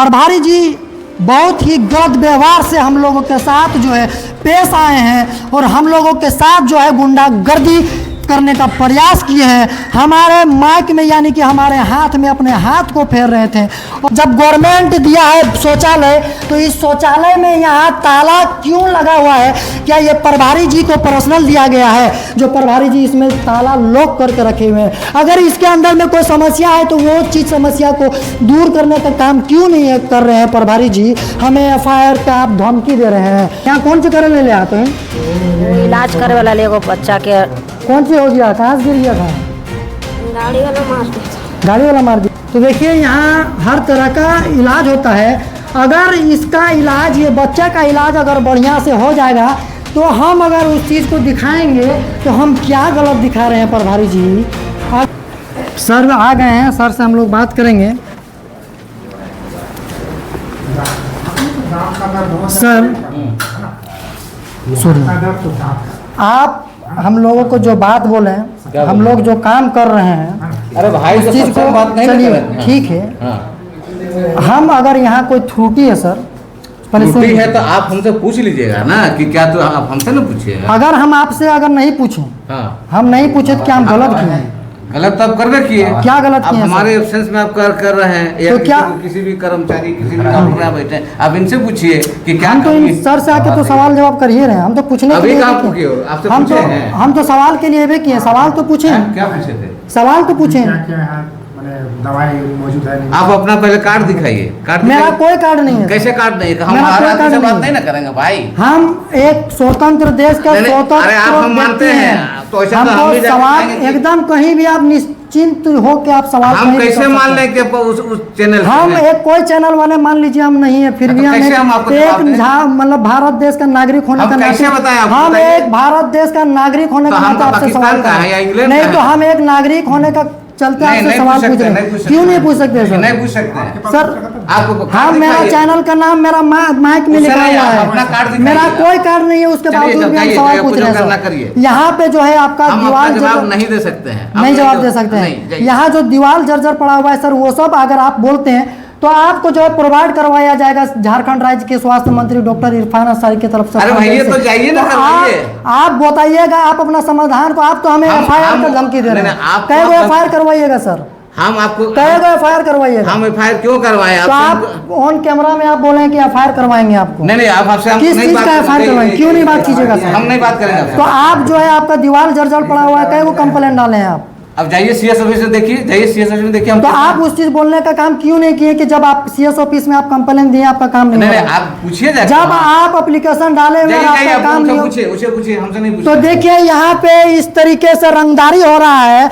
प्रभारी जी बहुत ही गलत व्यवहार से हम लोगों के साथ जो है पेश आए हैं और हम लोगों के साथ जो है गुंडागर्दी करने का प्रयास किए हैं। हमारे माइक में यानी कि हमारे हाथ में अपने हाथ को फेर रहे थे। और जब गवर्नमेंट दिया है शौचालय, तो इस शौचालय में यहाँ ताला क्यों लगा हुआ है? क्या ये प्रभारी जी को पर्सनल दिया गया है जो प्रभारी जी इसमें ताला लॉक करके रखे हुए हैं? अगर इसके अंदर में कोई समस्या है तो वो चीज़ समस्या को दूर करने का काम क्यों नहीं कर रहे हैं प्रभारी जी? हमें FIR का आप धमकी दे रहे हैं। यहाँ कौन से करने ले आते हैं? इलाज करे वाला ले बच्चा के। कौन सी हो गया? कहाँ से गिर गया था? गाड़ी वाला मार दिया। गाड़ी वाला मार दिया। तो देखिए यहाँ हर तरह का इलाज होता है। अगर इसका इलाज, ये बच्चा का इलाज अगर बढ़िया से हो जाएगा तो हम अगर उस चीज़ को दिखाएंगे तो हम क्या गलत दिखा रहे हैं प्रभारी जी? सर आ गए हैं, सर से हम लोग बात करेंगे। सर आप हम लोगों को जो बात बोले, हम लोग जो काम कर रहे हैं, अरे भाई उस चीज़ को बात नहीं चलिए ठीक है। हम अगर यहाँ कोई त्रुटि है सर, त्रुटि है तो आप हमसे पूछ लीजिएगा ना कि क्या, तो आप हमसे ना पूछिएगा। अगर हम आपसे अगर नहीं पूछें, हम नहीं पूछे तो क्या हम गलत किए हैं? गलत तो आप करवे किए। क्या गलत किए? हमारे एब्सेंस में आप कर रहे हैं या तो क्या किसी भी कर्मचारी, किसी भी काम पर बैठे हैं, आप इनसे पूछिए कि क्या। हम तो इन सर से आके तो सवाल जवाब कर ही रहे हैं। हम तो पूछने के लिए हम तो सवाल के लिए भी किए। सवाल तो पूछे। क्या पूछे थे? सवाल तो पूछे। दवाई मौजूद है नहीं। आप अपना पहले कार्ड दिखाइए। कार्ड मेरा कोई कार्ड नहीं है। कैसे कार्ड नहीं है? हम से बात नहीं ना करेंगे भाई। हम एक स्वतंत्र देश का स्वतंत्र, अरे आप हम मानते हैं तो ऐसा तो हम भी सवाल एकदम कहीं भी आप निश्चिंत हो के आप सवाल हम कैसे मान लें कि उस चैनल हम एक कोई चैनल वाले मान लीजिए हम नहीं है, फिर भी हम एक मतलब भारत देश का नागरिक होने का नाते हम एक भारत देश का नागरिक होने का नाते आपसे सवाल कर, नहीं तो हम एक नागरिक होने का चलते आपसे सवाल पूछ रहे हैं। क्यों नहीं पूछ सकते सर? नहीं पूछ सकते सर। आपको हाँ, मेरा चैनल का नाम मेरा माइक में लिखा हुआ है। मेरा कोई कार्ड नहीं है, उसके बावजूद भी हम सवाल पूछ रहे हैं। यहाँ पे जो है आपका दीवार जवाब नहीं दे सकते हैं, नहीं जवाब दे सकते हैं। यहाँ जो दीवार जर्जर पड़ा हुआ है सर, वो सब अगर आप बोलते हैं तो आपको जो है प्रोवाइड करवाया जाएगा झारखंड राज्य के स्वास्थ्य मंत्री डॉक्टर इरफान अंसारी की तरफ से। अरे भैया तो जाइए ना, आप बताइएगा आप अपना समाधान को। आप तो हमें FIR का धमकी दे रहे हैं। कई गो FIR करवाइएगा सर? हम आपको कई गो FIR करवाइएगा? हम FIR क्यों करवाएं? तो आप ऑन कैमरा में आप बोले कि FIR करवाएंगे आपको। नहीं आप आपसे किस चीज का FIR करवाएंगे? क्यों नहीं बात कीजिएगा सर? हम नहीं बात करेंगे। तो आप जो है आपका दीवार जर्जर पड़ा हुआ है, कई गो कंप्लेंट डाले हैं आप? अब जाइए CS ऑफिस में देखिए, जाइए CS ऑफिस में देखिए। तो आप उस चीज बोलने का काम क्यों नहीं किए कि जब आप CS ऑफिस में आप कंप्लेंट दिए आपका काम नहीं? आप पूछिए, जब आप एप्लीकेशन डाले हुए आपका काम नहीं। पूछिए, हमसे नहीं पूछिए। तो देखिए यहाँ पे इस तरीके से रंगदारी हो रहा है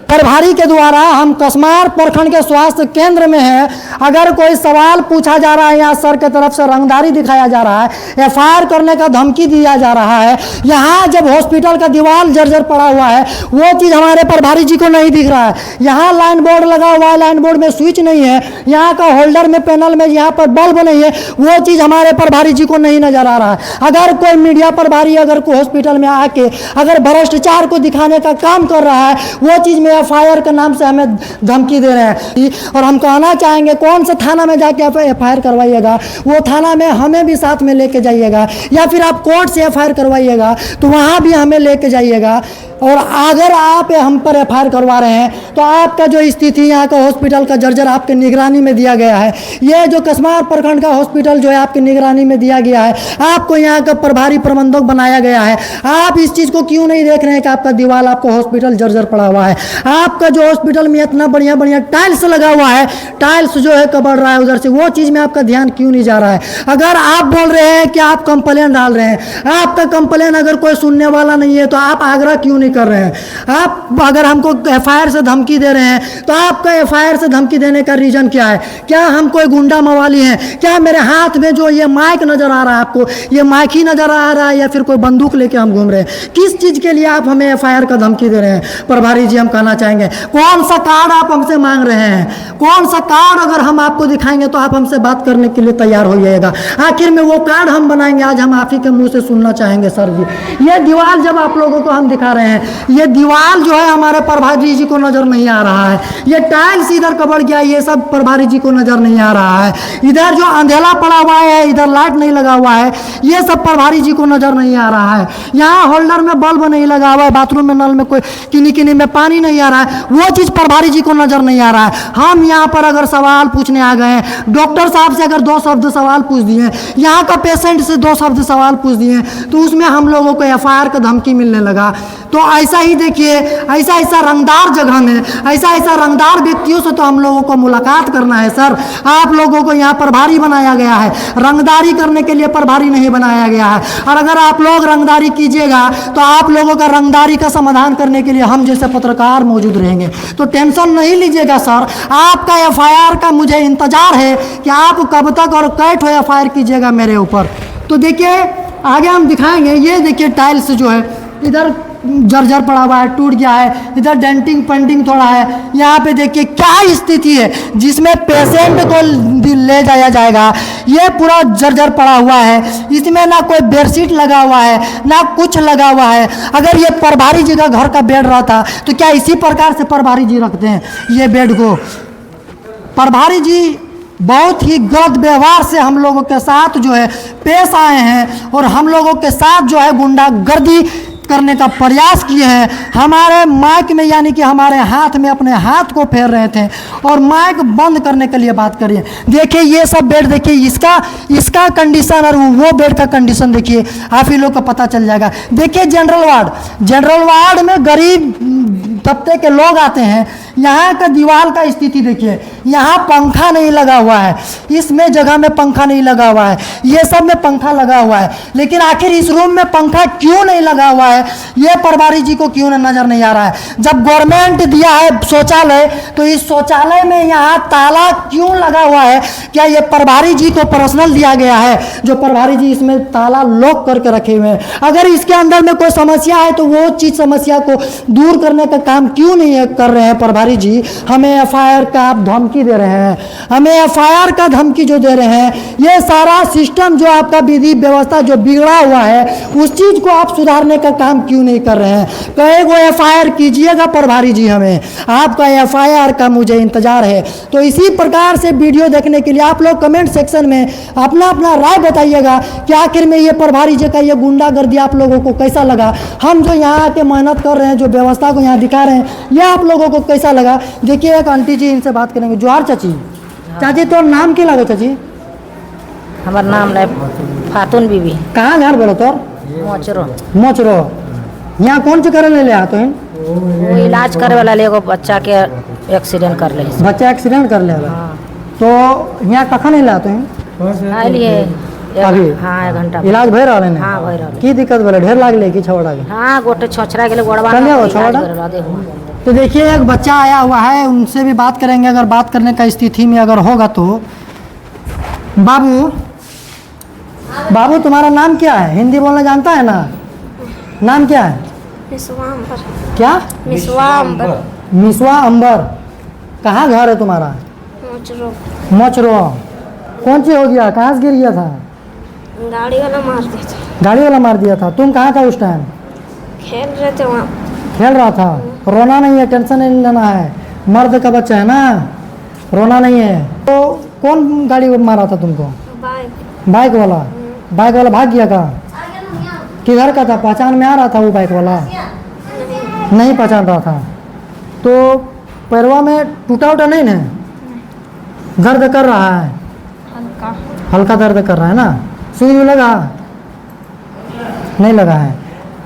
प्रभारी के द्वारा। हम कसमार प्रखंड के स्वास्थ्य केंद्र में है, अगर कोई सवाल पूछा जा रहा है यहाँ सर के तरफ से रंगदारी दिखाया जा रहा है, FIR करने का धमकी दिया जा रहा है। यहाँ जब हॉस्पिटल का दीवार जर्जर पड़ा हुआ है, वो चीज़ हमारे प्रभारी जी को नहीं दिख रहा है। यहाँ लाइन बोर्ड लगा हुआ है, लाइन बोर्ड में स्विच नहीं है, यहाँ का होल्डर में पैनल में यहाँ पर बल्ब नहीं है, वो चीज़ हमारे प्रभारी जी को नहीं नजर आ रहा है। अगर कोई मीडिया प्रभारी अगर कोई हॉस्पिटल में आके अगर भ्रष्टाचार को दिखाने का काम कर रहा है, वो चीज़ में FIR के नाम से हमें धमकी दे रहे हैं। और हम कहना चाहेंगे कौन सा थाना में जाके आप FIR करवाइएगा, वो थाना में हमें भी साथ में लेके जाइएगा, या फिर आप कोर्ट से FIR करवाइएगा तो वहाँ भी हमें लेके जाइएगा। और अगर आप हम पर FIR करवा रहे हैं तो आपका जो स्थिति यहाँ का हॉस्पिटल का जर्जर आपके निगरानी में दिया गया है। ये जो कसमार प्रखंड का हॉस्पिटल जो है आपकी निगरानी में दिया गया है, आपको यहाँ का प्रभारी प्रबंधक बनाया गया है। आप इस चीज़ को क्यों नहीं देख रहे हैं कि आपका दीवार आपका हॉस्पिटल जर्जर पड़ा हुआ है? आपका जो हॉस्पिटल में इतना बढ़िया बढ़िया टाइल्स लगा हुआ है, टाइल्स जो है कबड़ रहा है उधर से, वो चीज़ में आपका ध्यान क्यों नहीं जा रहा है? अगर आप बोल रहे हैं कि आप कंप्लेन डाल रहे हैं, आपका कंप्लेन अगर कोई सुनने वाला नहीं है तो आप आग्रह क्यों नहीं कर रहे हैं? आप अगर हमको FIR से धमकी दे रहे हैं तो आपका FIR से धमकी देने का रीजन क्या है? क्या हम कोई गुंडा मवाली हैं? क्या मेरे हाथ में जो ये माइक नजर आ रहा है, आपको ये माइक ही नजर आ रहा है, या फिर कोई बंदूक लेके हम घूम रहे हैं? किस चीज़ के लिए आप हमें FIR का धमकी दे रहे हैं? प्रभारी जी हम कहना चाहेंगे कौन सा कार्ड आप हमसे मांग रहे हैं? कौन सा कार्ड अगर हम आपको दिखाएंगे तो आप हमसे बात करने के लिए तैयार हो जाएगा? आखिर में वो कार्ड हम बनाएंगे, आज हम आप ही के मुंह से सुनना चाहेंगे। सर जी, ये दीवार जब आप लोगों को हम दिखा रहे हैं ये दीवार जो है हमारे प्रभारी जी को नज़र नहीं आ रहा है, ये टाइल्स इधर कबड़ गया, ये सब प्रभारी जी को नज़र नहीं आ रहा है। इधर जो अंधेला पड़ा हुआ है, इधर लाइट नहीं लगा हुआ है, ये सब प्रभारी जी को नज़र नहीं आ रहा है। यहाँ होल्डर में बल्ब नहीं लगा हुआ है, बाथरूम में नल में कोई किन्नी किन्नी में पानी नहीं आ रहा है, वो चीज़ प्रभारी जी को नज़र नहीं आ रहा है। हम यहाँ पर अगर सवाल पूछने आ गए हैं, डॉक्टर साहब से अगर 2 शब्द सवाल पूछ दिए, यहाँ का पेशेंट से 2 शब्द सवाल पूछ दिए, तो उसमें हम लोगों को FIR का धमकी मिलने लगा। तो ऐसा ही देखिए, ऐसा ऐसा रंगदार जगह में ऐसा ऐसा रंगदार व्यक्तियों से तो हम लोगों को मुलाकात करना है सर। आप लोगों को यहाँ प्रभारी बनाया गया है, रंगदारी करने के लिए प्रभारी नहीं बनाया गया है। और अगर आप लोग रंगदारी कीजिएगा तो आप लोगों का रंगदारी का समाधान करने के लिए हम जैसे पत्रकार मौजूद रहेंगे। तो टेंशन नहीं लीजिएगा सर, आपका FIR का मुझे इंतजार है कि आप कब तक और कैट हो FIR कीजिएगा मेरे ऊपर। तो देखिए आगे हम दिखाएंगे, ये देखिए टाइल्स जो है इधर जर्जर पड़ा हुआ है, टूट गया है, इधर डेंटिंग पेंटिंग थोड़ा है। यहाँ पे देखिए क्या स्थिति है जिसमें पेशेंट को ले जाया जाएगा, ये पूरा जर्जर पड़ा हुआ है, इसमें ना कोई बेडशीट लगा हुआ है ना कुछ लगा हुआ है। अगर ये प्रभारी जी का घर का बेड रहता तो क्या इसी प्रकार से प्रभारी जी रखते हैं ये बेड को? प्रभारी जी बहुत ही गलत व्यवहार से हम लोगों के साथ जो है पेश आए हैं और हम लोगों के साथ जो है गुंडागर्दी करने का प्रयास किए हैं। हमारे माइक में यानी कि हमारे हाथ में अपने हाथ को फेर रहे थे और माइक बंद करने के लिए बात करिए। देखिए ये सब बेड देखिए, इसका कंडीशन और वो बेड का कंडीशन देखिए, आप ही लोग का पता चल जाएगा। देखिए जनरल वार्ड में गरीब तबके के लोग आते हैं, यहाँ का दीवार का स्थिति देखिए, यहाँ पंखा नहीं लगा हुआ है, इसमें जगह में पंखा नहीं लगा हुआ है, ये सब में पंखा लगा हुआ है, लेकिन आखिर इस रूम में पंखा क्यों नहीं लगा हुआ है ये प्रभारी जी को क्यों नजर नहीं आ रहा है? जब गवर्नमेंट दिया है शौचालय तो इस शौचालय में यहाँ ताला क्यों लगा हुआ है? क्या ये प्रभारी जी को पर्सनल दिया गया है जो प्रभारी जी इसमें ताला लॉक करके रखे हुए हैं? अगर इसके अंदर में कोई समस्या है तो वो चीज समस्या को दूर करने का काम क्यों नहीं कर रहे हैं प्रभारी जी? हमें FIR का आप धमकी दे रहे हैं, हमें FIR का धमकी जो दे रहे हैं, ये सारा सिस्टम जो आपका विधि व्यवस्था जो बिगड़ा हुआ है उस चीज को आप सुधारने का काम क्यों नहीं कर रहे हैं? कहे वो FIR कीजिएगा प्रभारी जी, हमें आपका FIR का मुझे इंतजार है। तो इसी प्रकार से वीडियो देखने के लिए आप लोग कमेंट सेक्शन में अपना अपना राय बताइएगा कि आखिर में ये प्रभारी जी का ये गुंडागर्दी आप लोगों को कैसा लगा। हम जो यहाँ आके मेहनत कर रहे हैं, जो व्यवस्था को यहाँ दिखा रहे हैं, ये आप लोगों को कैसा लगा? देखिए एक आंटी जी, इनसे बात करेंगे। जोहार चाची। चाची तो नाम की लगे चाची? हमार नाम है फातून बीबी। कहाँ घर बोलो तोर? मोचरो। यहाँ कौन सी करे ले आते हैं? वो इलाज करे वाला ले एगो बच्चा के एक्सीडेंट कर ले। बच्चा एक्सीडेंट कर ले वाला। हाँ। तो यहाँ कखन ले आते हैं? आइलिए अभी? हाँ 1 घंटा। इलाज भय रहा है? हाँ भय रहा। की दिक्कत बोले? ढेर लागले कि छवड़ा के? हाँ गोटे छोछरा गेले गोड़वा। चल जाओ छवड़ा। तो देखिए एक बच्चा आया हुआ है, उनसे भी बात करेंगे अगर बात करने का स्थिति में अगर होगा तो। बाबू तुम्हारा नाम क्या है? हिंदी बोलना जानता है ना? नाम क्या है? मिसवाम्बर। क्या? मिसवाम्बर। मिसवा अंबर। कहाँ घर है तुम्हारा? मोचरो। कौन सी हो गया? कहाँ से गिर गया था? गाड़ी वाला मार दिया था। गाड़ी वाला मार दिया था। तुम कहाँ था उस टाइम? खेल रहे थे वहाँ। खेल रहा था। रोना नहीं है, टेंशन नहीं लेना है, मर्द का बच्चा है ना, रोना नहीं है। तो कौन गाड़ी मारा था तुमको? बाइक वाला। बाइक वाला भाग गया का? किधर का था? पहचान में आ रहा था वो बाइक वाला? नहीं पहचान रहा था। तो पैरवा में टूटा उटा नहीं ना? दर्द कर रहा है? हल्का दर्द कर रहा है ना? सुई भी लगा? नहीं लगा है।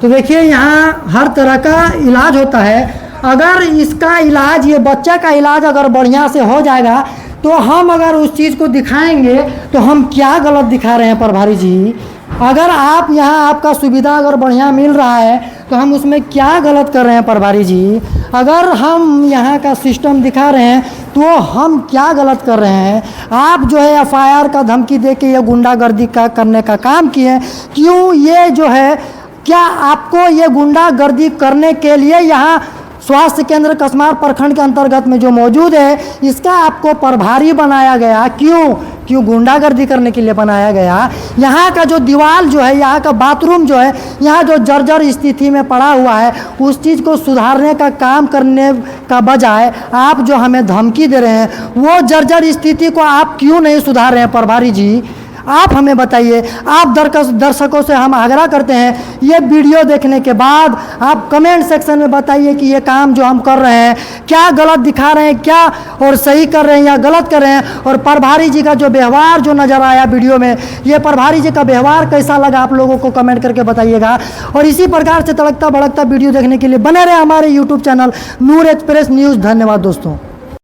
तो देखिए यहाँ हर तरह का इलाज होता है। अगर इसका इलाज, ये बच्चा का इलाज अगर बढ़िया से हो जाएगा तो हम अगर उस चीज़ को दिखाएंगे तो हम क्या गलत दिखा रहे हैं प्रभारी जी? अगर आप यहाँ आपका सुविधा अगर बढ़िया मिल रहा है तो हम उसमें क्या गलत कर रहे हैं प्रभारी जी? अगर हम यहाँ का सिस्टम दिखा रहे हैं तो हम क्या गलत कर रहे हैं? आप जो है FIR का धमकी दे के ये गुंडागर्दी का करने का काम किए। क्यों? ये जो है क्या आपको ये गुंडागर्दी करने के लिए यहाँ स्वास्थ्य केंद्र कसमार प्रखंड के अंतर्गत में जो मौजूद है, इसका आपको प्रभारी बनाया गया। क्यों गुंडागर्दी करने के लिए बनाया गया। यहाँ का जो दीवार जो है, यहाँ का बाथरूम जो है, यहाँ जो जर्जर स्थिति में पड़ा हुआ है, उस चीज़ को सुधारने का काम करने का बजाय आप जो हमें धमकी दे रहे हैं, वो जर्जर स्थिति को आप क्यों नहीं सुधार रहे हैं प्रभारी जी? आप हमें बताइए। आप दर्शकों से हम आग्रह करते हैं, ये वीडियो देखने के बाद आप कमेंट सेक्शन में बताइए कि ये काम जो हम कर रहे हैं क्या गलत दिखा रहे हैं, क्या और सही कर रहे हैं या गलत कर रहे हैं। और प्रभारी जी का जो व्यवहार जो नज़र आया वीडियो में, ये प्रभारी जी का व्यवहार कैसा लगा आप लोगों को कमेंट करके बताइएगा। और इसी प्रकार से तड़कता भड़कता वीडियो देखने के लिए बने रहे हमारे यूट्यूब चैनल नूर एक्सप्रेस न्यूज़। धन्यवाद दोस्तों।